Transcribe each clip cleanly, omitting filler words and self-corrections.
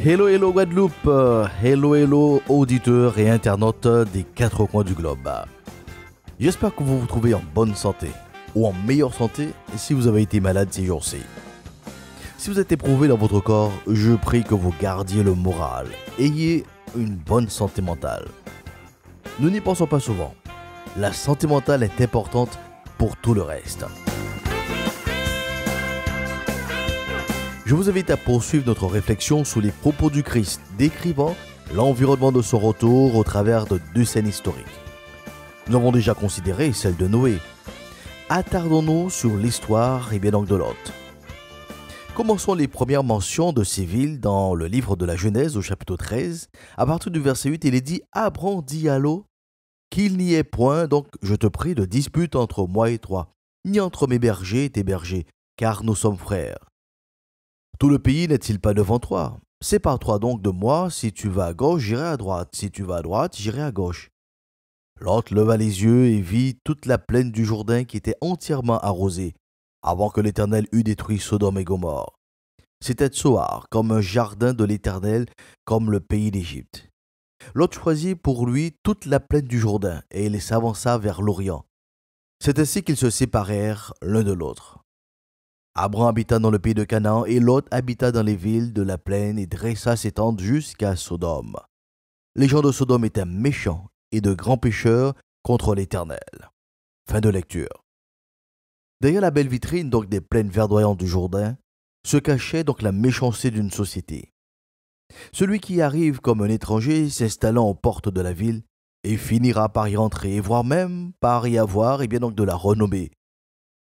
Hello, hello Guadeloupe, hello, hello auditeurs et internautes des quatre coins du globe. J'espère que vous vous trouvez en bonne santé, ou en meilleure santé si vous avez été malade ces jours-ci. Si vous êtes éprouvé dans votre corps, je prie que vous gardiez le moral, ayez une bonne santé mentale. Nous n'y pensons pas souvent, la santé mentale est importante pour tout le reste. Je vous invite à poursuivre notre réflexion sur les propos du Christ, décrivant l'environnement de son retour au travers de deux scènes historiques. Nous avons déjà considéré celle de Noé. Attardons-nous sur l'histoire et bien donc de Lot. Commençons les premières mentions de ces villes dans le livre de la Genèse au chapitre 13. À partir du verset 8, il est dit « Abram dit à Lot qu'il n'y ait point, donc je te prie, de dispute entre moi et toi, ni entre mes bergers et tes bergers, car nous sommes frères. Tout le pays n'est-il pas devant toi? Sépare-toi donc de moi, si tu vas à gauche, j'irai à droite, si tu vas à droite, j'irai à gauche. » Lot leva les yeux et vit toute la plaine du Jourdain qui était entièrement arrosée, avant que l'Éternel eût détruit Sodome et Gomorrhe. C'était Tsoar, comme un jardin de l'Éternel, comme le pays d'Égypte. Lot choisit pour lui toute la plaine du Jourdain, et il s'avança vers l'Orient. C'est ainsi qu'ils se séparèrent l'un de l'autre. Abram habita dans le pays de Canaan, et Lot habita dans les villes de la plaine et dressa ses tentes jusqu'à Sodome. Les gens de Sodome étaient méchants et de grands pécheurs contre l'Éternel. Fin de lecture. Derrière la belle vitrine donc des plaines verdoyantes du Jourdain, se cachait donc la méchanceté d'une société. Celui qui arrive comme un étranger s'installant aux portes de la ville et finira par y entrer, voire même par y avoir et bien donc de la renommée.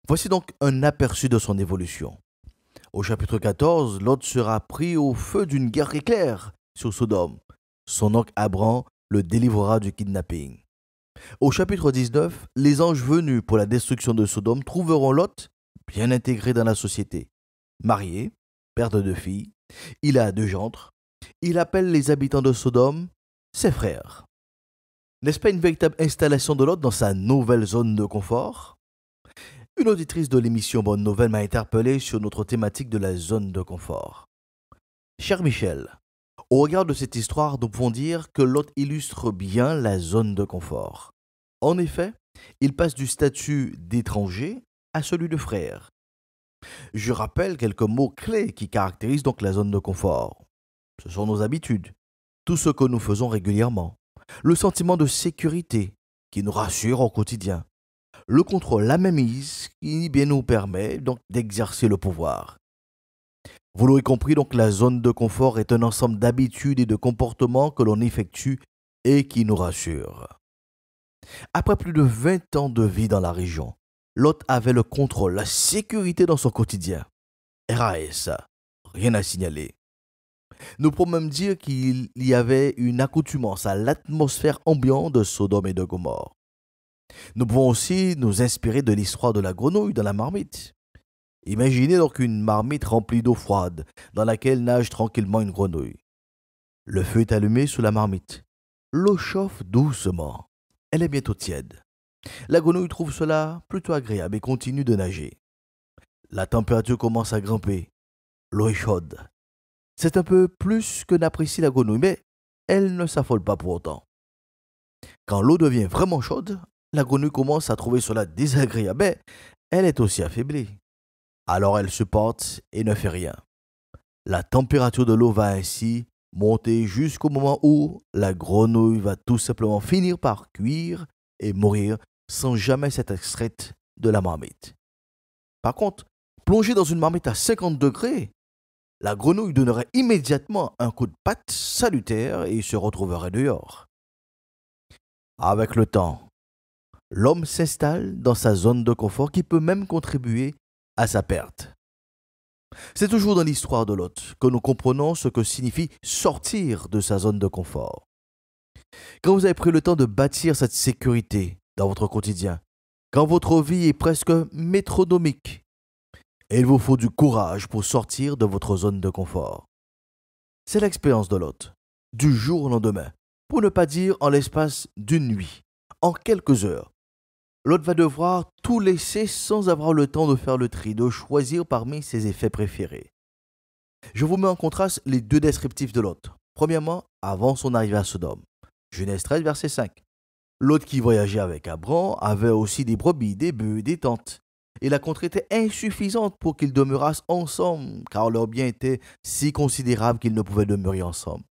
Voici donc un aperçu de son évolution. Au chapitre 14, Lot sera pris au feu d'une guerre éclair sur Sodome. Son oncle Abram le délivrera du kidnapping. Au chapitre 19, les anges venus pour la destruction de Sodome trouveront Lot bien intégré dans la société. Marié, père de 2 filles, il a 2 gendres. Il appelle les habitants de Sodome ses frères. N'est-ce pas une véritable installation de Lot dans sa nouvelle zone de confort? Une auditrice de l'émission Bonne Nouvelle m'a interpellé sur notre thématique de la zone de confort. Cher Michel, au regard de cette histoire, nous pouvons dire que Lot illustre bien la zone de confort. En effet, il passe du statut d'étranger à celui de frère. Je rappelle quelques mots clés qui caractérisent donc la zone de confort. Ce sont nos habitudes, tout ce que nous faisons régulièrement, le sentiment de sécurité qui nous rassure au quotidien, le contrôle, la mainmise qui bien nous permet donc d'exercer le pouvoir. Vous l'aurez compris, donc la zone de confort est un ensemble d'habitudes et de comportements que l'on effectue et qui nous rassure. Après plus de 20 ans de vie dans la région, Lot avait le contrôle, la sécurité dans son quotidien. RAS, rien à signaler. Nous pouvons même dire qu'il y avait une accoutumance à l'atmosphère ambiante de Sodome et de Gomorrhe. Nous pouvons aussi nous inspirer de l'histoire de la grenouille dans la marmite. Imaginez donc une marmite remplie d'eau froide dans laquelle nage tranquillement une grenouille. Le feu est allumé sous la marmite. L'eau chauffe doucement. Elle est bientôt tiède. La grenouille trouve cela plutôt agréable et continue de nager. La température commence à grimper. L'eau est chaude. C'est un peu plus que n'apprécie la grenouille, mais elle ne s'affole pas pour autant. Quand l'eau devient vraiment chaude, la grenouille commence à trouver cela désagréable, mais elle est aussi affaiblie. Alors elle supporte et ne fait rien. La température de l'eau va ainsi monter jusqu'au moment où la grenouille va tout simplement finir par cuire et mourir sans jamais s'être extraite de la marmite. Par contre, plongée dans une marmite à 50 degrés, la grenouille donnerait immédiatement un coup de patte salutaire et se retrouverait dehors. Avec le temps, l'homme s'installe dans sa zone de confort qui peut même contribuer à sa perte. C'est toujours dans l'histoire de Lot que nous comprenons ce que signifie sortir de sa zone de confort. Quand vous avez pris le temps de bâtir cette sécurité dans votre quotidien, quand votre vie est presque métronomique, il vous faut du courage pour sortir de votre zone de confort. C'est l'expérience de Lot, du jour au lendemain, pour ne pas dire en l'espace d'une nuit, en quelques heures. Lot va devoir tout laisser sans avoir le temps de faire le tri, de choisir parmi ses effets préférés. Je vous mets en contraste les deux descriptifs de Lot. Premièrement, avant son arrivée à Sodome. Genèse 13, verset 5. Lot qui voyageait avec Abram avait aussi des brebis, des bœufs, des tentes. Et la contrée était insuffisante pour qu'ils demeurassent ensemble, car leurs biens étaient si considérables qu'ils ne pouvaient demeurer ensemble.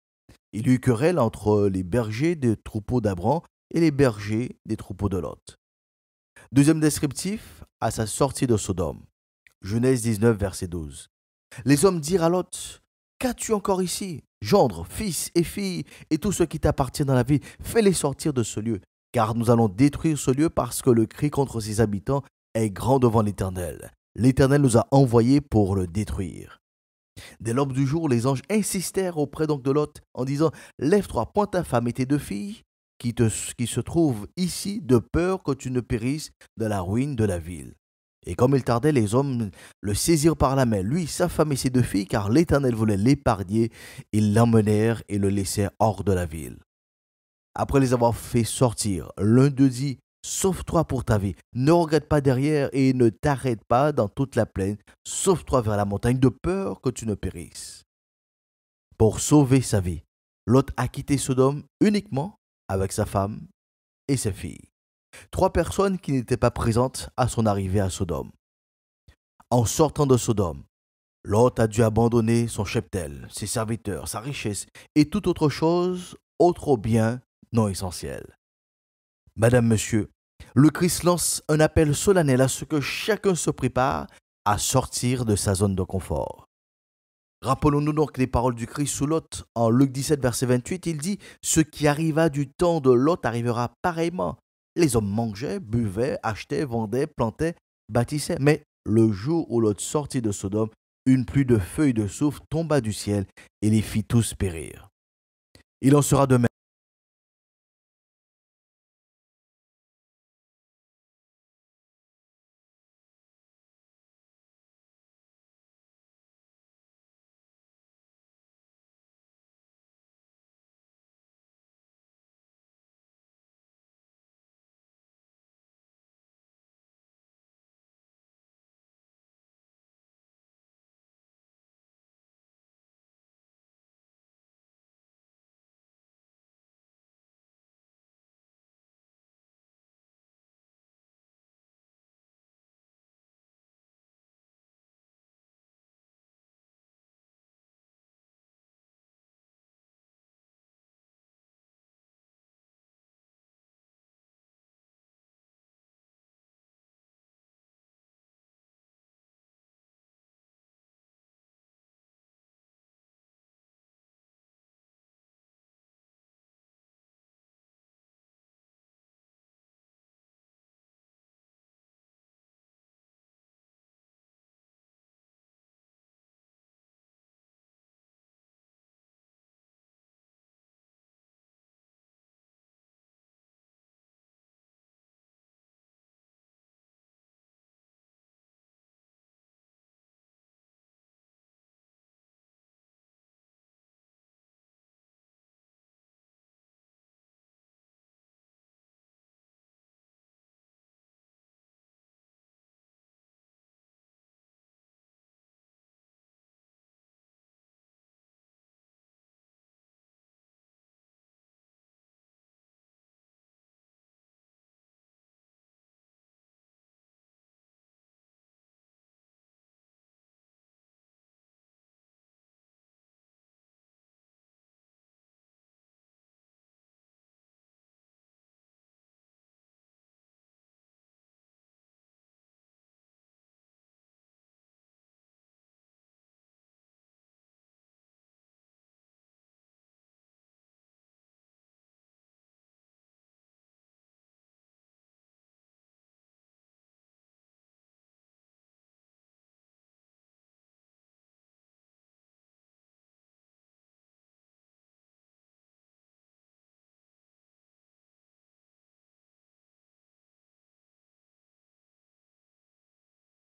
Il y eut querelle entre les bergers des troupeaux d'Abram et les bergers des troupeaux de Lot. Deuxième descriptif, à sa sortie de Sodome. Genèse 19, verset 12. Les hommes dirent à Lot, qu'as-tu encore ici? Gendre, fils et filles, et tout ce qui t'appartient dans la ville, fais-les sortir de ce lieu, car nous allons détruire ce lieu parce que le cri contre ses habitants est grand devant l'Éternel. L'Éternel nous a envoyés pour le détruire. Dès l'aube du jour, les anges insistèrent auprès donc de Lot en disant, lève-toi, pointe ta femme et tes deux filles qui se trouvent ici, de peur que tu ne périsses de la ruine de la ville. Et comme il tardait, les hommes le saisirent par la main, lui, sa femme et ses deux filles, car l'Éternel voulait l'épargner. Ils l'emmenèrent et le laissèrent hors de la ville. Après les avoir fait sortir, l'un d'eux dit, sauve-toi pour ta vie, ne regrette pas derrière et ne t'arrête pas dans toute la plaine, sauve-toi vers la montagne de peur que tu ne périsses. Pour sauver sa vie, Lot a quitté Sodome uniquement avec sa femme et ses filles. Trois personnes qui n'étaient pas présentes à son arrivée à Sodome. En sortant de Sodome, Lot a dû abandonner son cheptel, ses serviteurs, sa richesse et toute autre chose, autre bien non essentiel. Madame, Monsieur, le Christ lance un appel solennel à ce que chacun se prépare à sortir de sa zone de confort. Rappelons-nous donc les paroles du Christ sous Lot. En Luc 17, verset 28, il dit « Ce qui arriva du temps de Lot arrivera pareillement. Les hommes mangeaient, buvaient, achetaient, vendaient, plantaient, bâtissaient. Mais le jour où Lot sortit de Sodome, une pluie de feuilles de soufre tomba du ciel et les fit tous périr. Il en sera de même